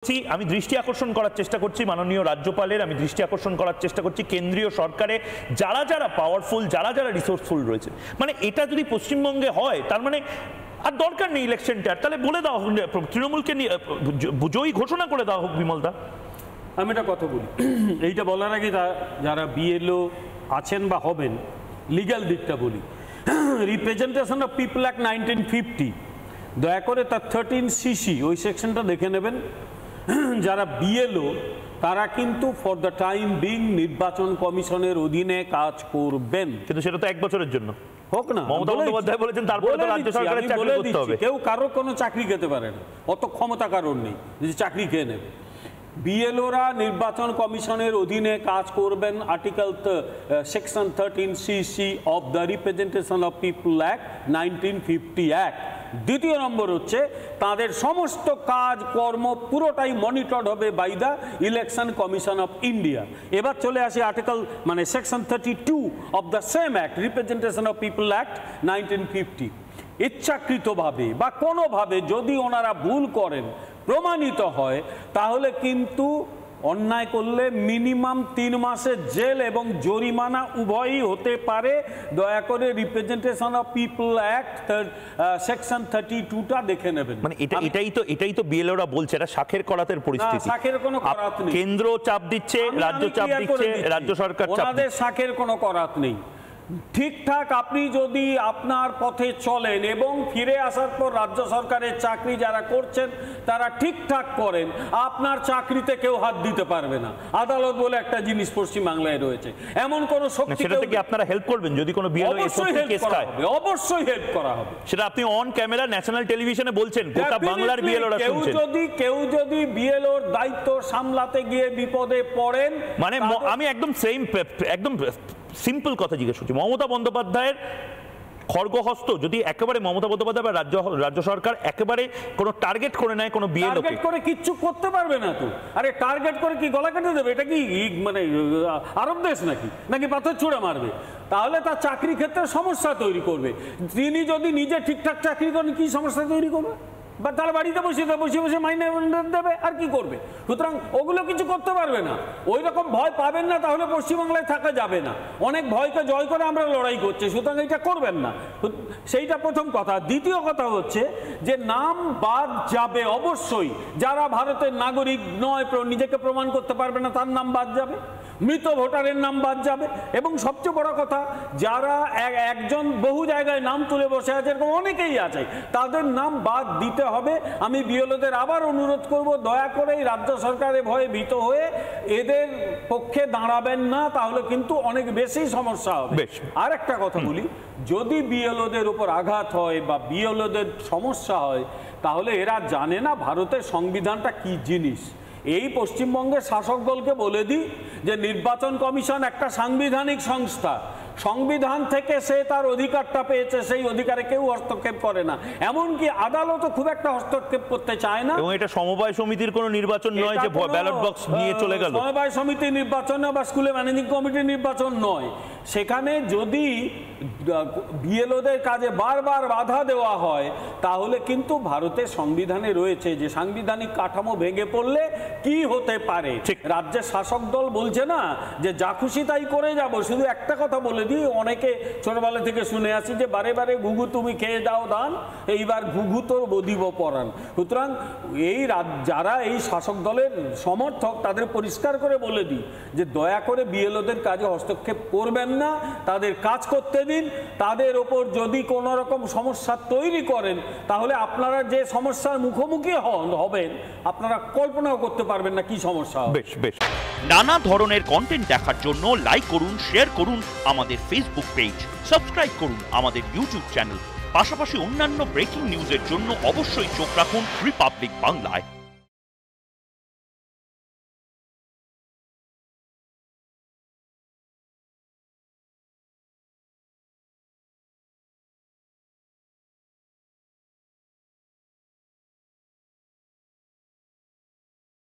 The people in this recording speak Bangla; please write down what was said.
আমি দৃষ্টি আকর্ষণ করার চেষ্টা করছি মাননীয় রাজ্যপালের, আমি দৃষ্টি আকর্ষণ করার চেষ্টা করছি কেন্দ্রীয় সরকারে যারা যারা পাওয়ারফুল, যারা যারা রিসোর্সফুল রয়েছে, মানে এটা যদি পশ্চিমবঙ্গে হয় তার মানে আর দরকার নেই ইলেকশনটা, তাহলে বলে দেওয়া হোক তৃণমূলকে জয়ী ঘোষণা করে দেওয়া হোক। বিমলদা, আমি একটা কথা বলি, এইটা বলার আগে যারা বিএলও আছেন বা হবেন লিগ্যাল দিকটা বলি। রিপ্রেজেন্টেশন অফ পিপল অ্যাক্ট 1950, দয়া করে তার 13cc ওই সেকশনটা দেখে নেবেন। যারা বিএলও তারা কিন্তু ফর দ্য টাইম বিং নির্বাচন কমিশনের অধীনে কাজ করবেন, কিন্তু সেটা তো 1 বছরের জন্য হোক না। মমতা বন্দ্যোপাধ্যায় বলেছেন তারপরে তো রাজ্য সরকারের চাকরি করতে হবে। কেউ কারোর কোনো চাকরি খেতে পারে না, অত ক্ষমতা কারণ নেই যে চাকরি খেয়ে নেবে। বিএলওরা নির্বাচন কমিশনের অধীনে কাজ করবেন article section 13cc of the representation of people act 1950 act. দ্বিতীয় নম্বর হচ্ছে তাদের সমস্ত কাজ কর্ম পুরোটাই মনিটর্ড হবে by the election commission of India. এবার চলে আসি আর্টিকেল মানে section 32 of the same act representation of people act 1950। ইচ্ছাকৃতভাবে বা কোনোভাবে যদি ওনারা ভুল করেন প্রমাণিত হয় তাহলে কিন্তু অন্যায় করলে মিনিমাম 3 মাসের জেল এবং জরিমানা উভয়ই হতে পারে। দয়া করে representation of people act section 32টা দেখে নেবেন। মানে এটাই তো বিএলওরা বলছে এটা শাখের করাতের পরিস্থিতি। শাখের কোনো করাত নেই, কেন্দ্র চাপ দিচ্ছে, রাজ্য চাপ দিচ্ছে, রাজ্য সরকার চাপ দিচ্ছে, ওনাদের শাখের কোনো করাত নেই। ঠিকঠাক আপনি যদি আপনার পথে চলেন এবং ফিরে আসার পর রাজ্য সরকারের চাকরি যারা করছেন তারা ঠিকঠাক করেন, আপনার চাকরিতে কেউ হাত দিতে পারবে না। আদালত বলে একটা জিনিস পশ্চিমবাংলায় রয়েছে, এমন কোন শক্তি। সেটা থেকে আপনারা হেল্প করবেন যদি কোনো বিএলও কেস হয়? অবশ্যই হেল্প করা হবে। সেটা আপনি অন ক্যামেরা ন্যাশনাল টেলিভিশনে বলছেন, গোটা বাংলার বিএলওরা শুনছেন। কেউ যদি বিএলওর দায়িত্ব সামলাতে গিয়ে বিপদে পড়েন, মানে আমি একদম সিম্পল কথা জিজ্ঞেস করছি, মমতা বন্দ্যোপাধ্যায়ের খড়গহস্ত যদি একেবারে মমতা বন্দ্যোপাধ্যায় বা রাজ্য সরকার একেবারে কোনো টার্গেট করে নেয় কোনো বিএলও কে, করে কিচ্ছু করতে পারবে না তো। আরে টার্গেট করে কি গলা কেটে দেবে? এটা কি মানে আরব দেশ নাকি পাথর ছুঁড়ে মারবে? তাহলে তার চাকরি ক্ষেত্রে সমস্যা তৈরি করবে। তিনি যদি নিজে ঠিকঠাক চাকরি করেন কি সমস্যা তৈরি করবে? বা তার বাড়িতে বসে মাইনে দেবে আর কি করবে? সুতরাং ওগুলো কিছু করতে পারবে না। ওই রকম ভয় পাবেন না, তাহলে পশ্চিমবাংলায় থাকা যাবে না। অনেক ভয়কে জয় করে আমরা লড়াই করছি, সুতরাং এটা করবেন না। সেইটা প্রথম কথা। দ্বিতীয় কথা হচ্ছে যে নাম বাদ যাবে অবশ্যই। যারা ভারতের নাগরিক নয়, নিজেকে প্রমাণ করতে পারবে না, তার নাম বাদ যাবে। মৃত ভোটারের নাম বাদ যাবে। এবং সবচেয়ে বড় কথা, যারা একজন বহু জায়গায় নাম তুলে বসে আছে, এরকম অনেকেই আছে, তাদের নাম বাদ দিতে হবে। আমি বিএলওদের আবার অনুরোধ করব, দয়া করে এই রাজ্য সরকারের ভয়ে ভীত হয়ে এদের পক্ষে দাঁড়াবেন না, তাহলে কিন্তু অনেক বেশি সমস্যা হবে। আর একটা কথা বলি, যদি বিএলওদের উপর আঘাত হয় বা বিএলওদের সমস্যা হয়, তাহলে এরা জানে না ভারতের সংবিধানটা কি জিনিস। এই পশ্চিমবঙ্গের শাসক দলকে বলে দিই যে নির্বাচন কমিশন একটা সাংবিধানিক সংস্থা, সংবিধান থেকে সে তার অধিকারটা পেয়েছে, সেই অধিকারে কেউ হস্তক্ষেপ করে না। এমনকি আদালতও খুব একটা হস্তক্ষেপ করতে চায় না। এবং এটা সমবায় সমিতির কোনো নির্বাচন নয় যে ব্যালট বক্স নিয়ে চলে গেল। সমবায় সমিতির নির্বাচন বা স্কুলে ম্যানেজিং কমিটির নির্বাচন নয়। সেখানে যদি বিএলওদের কাজে বারবার বাধা দেওয়া হয়, তাহলে কিন্তু ভারতের সংবিধানে রয়েছে যে সাংবিধানিক কাঠামো ভেঙে পড়লে কি হতে পারে। রাজ্যের শাসক দল বলছে না যে যা খুশি তাই করে যাব। শুধু একটা কথা বলে দিই, অনেকে ছোটবেলা থেকে শুনে আসি যে বারে বারে ঘুঘু তুমি খেয়ে যাও ধান, এইবার ঘুঘু তোর বদিব পরাণ। সুতরাং যারা এই শাসক দলের সমর্থক তাদের পরিষ্কার করে বলে দিই যে দয়া করে বিএলওদের কাজে হস্তক্ষেপ করবেন না, তাদের কাজ করতে দিন। তাদের ওপর যদি কোনো রকম সমস্যা তৈরি করেন, তাহলে আপনারা যে সমস্যার মুখোমুখি হবেন আপনারা কল্পনাও করতে পারবেন না কি সমস্যা হবে। বেশ নানা ধরনের কন্টেন্ট দেখার জন্য লাইক করুন, শেয়ার করুন আমাদের ফেসবুক পেজ, সাবস্ক্রাইব করুন আমাদের ইউটিউব চ্যানেল। পাশাপাশি অন্যান্য ব্রেকিং নিউজের জন্য অবশ্যই চোখ রাখুন রিপাবলিক বাংলায়।